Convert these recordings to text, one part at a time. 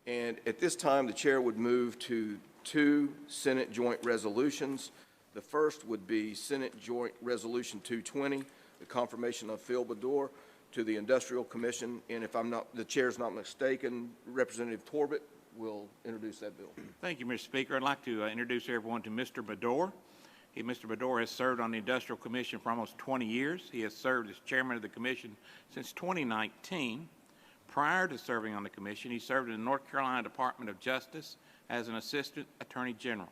And at this time, the chair would move to two Senate joint resolutions. The first would be Senate Joint Resolution 220, the confirmation of Phil Baddour to the Industrial Commission. And if the chair's not mistaken, Representative Torbett will introduce that bill. Thank you, Mr. Speaker. I'd like to introduce everyone to Mr. Baddour. Mr. Baddour has served on the Industrial Commission for almost 20 years. He has served as chairman of the commission since 2019. Prior to serving on the commission, he served in the North Carolina Department of Justice as an assistant attorney general.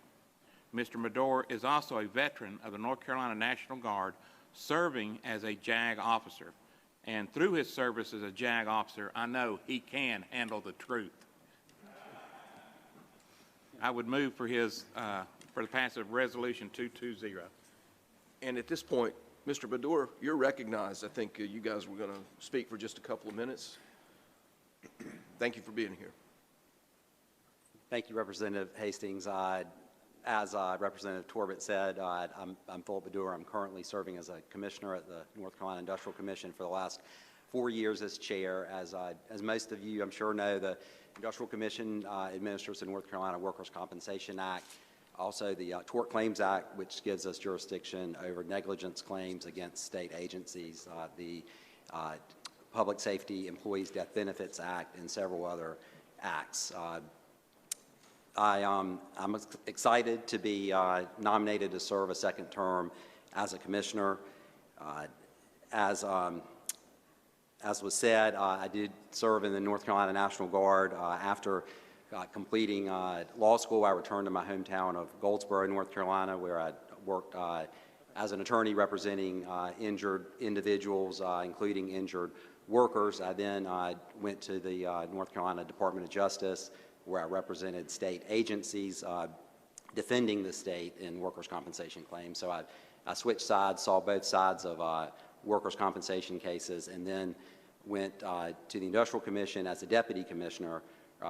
Mr. Baddour is also a veteran of the North Carolina National Guard, serving as a JAG officer. And through his service as a JAG officer, I know he can handle the truth. I would move for the passage of Resolution 220. And at this point, Mr. Baddour, you're recognized. I think you guys were going to speak for just a couple of minutes. Thank you for being here. Thank you, Representative Hastings. As Representative Torbett said, I'm Philip Baddour. I'm currently serving as a commissioner at the North Carolina Industrial Commission for the last 4 years as chair. As most of you, I'm sure, know, the Industrial Commission administers the North Carolina Workers' Compensation Act, also the Tort Claims Act, which gives us jurisdiction over negligence claims against state agencies, the Public Safety Employees Death Benefits Act, and several other acts. I'm excited to be nominated to serve a second term as a commissioner. As was said, I did serve in the North Carolina National Guard. After completing law school, I returned to my hometown of Goldsboro, North Carolina, where I worked as an attorney representing injured individuals, including injured workers. I then went to the North Carolina Department of Justice, where I represented state agencies defending the state in workers' compensation claims. So I switched sides, saw both sides of workers' compensation cases, and then went to the Industrial Commission as a deputy commissioner,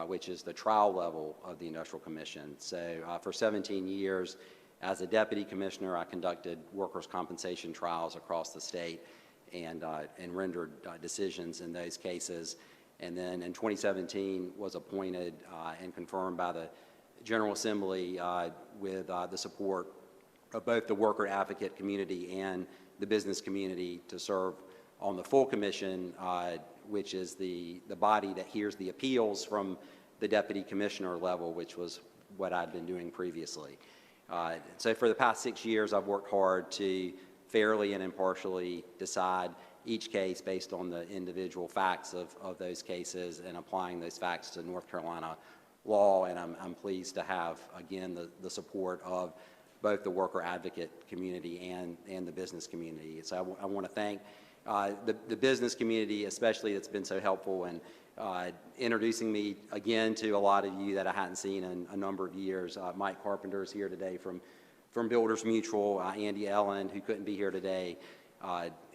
which is the trial level of the Industrial Commission. So for 17 years as a deputy commissioner, I conducted workers' compensation trials across the state and rendered decisions in those cases. And then in 2017 was appointed and confirmed by the General Assembly with the support of both the worker advocate community and the business community to serve on the full commission, which is the body that hears the appeals from the deputy commissioner level, which was what I'd been doing previously. So for the past 6 years, I've worked hard to fairly and impartially decide each case based on the individual facts of those cases and applying those facts to North Carolina law. And I'm pleased to have, again, the support of both the worker advocate community and the business community. So I want to thank the business community, especially, that's been so helpful in introducing me again to a lot of you that I hadn't seen in a number of years. Mike Carpenter is here today from Builders Mutual. Andy Ellen, who couldn't be here today,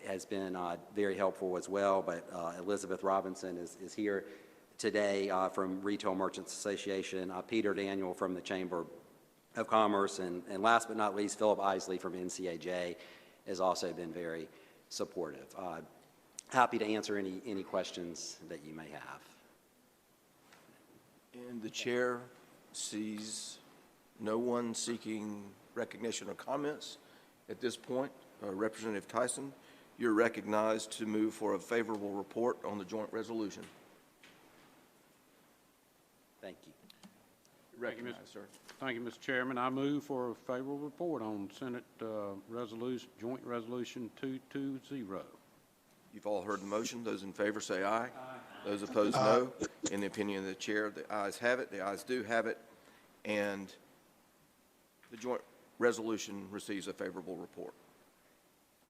has been very helpful as well. But Elizabeth Robinson is here today from Retail Merchants Association. Peter Daniel from the Chamber of Commerce, and last but not least, Philip Isley from NCAJ has also been very supportive. Happy to answer any questions that you may have. And the chair sees no one seeking recognition or comments at this point. Representative Tyson, you're recognized to move for a favorable report on the joint resolution. Thank you. Recognized, sir. Thank you, Mr. Chairman. I move for a favorable report on Senate Joint Resolution 220. You've all heard the motion. Those in favor say aye. Aye. Those opposed, no. In the opinion of the chair, the ayes have it. The ayes do have it. And the joint resolution receives a favorable report.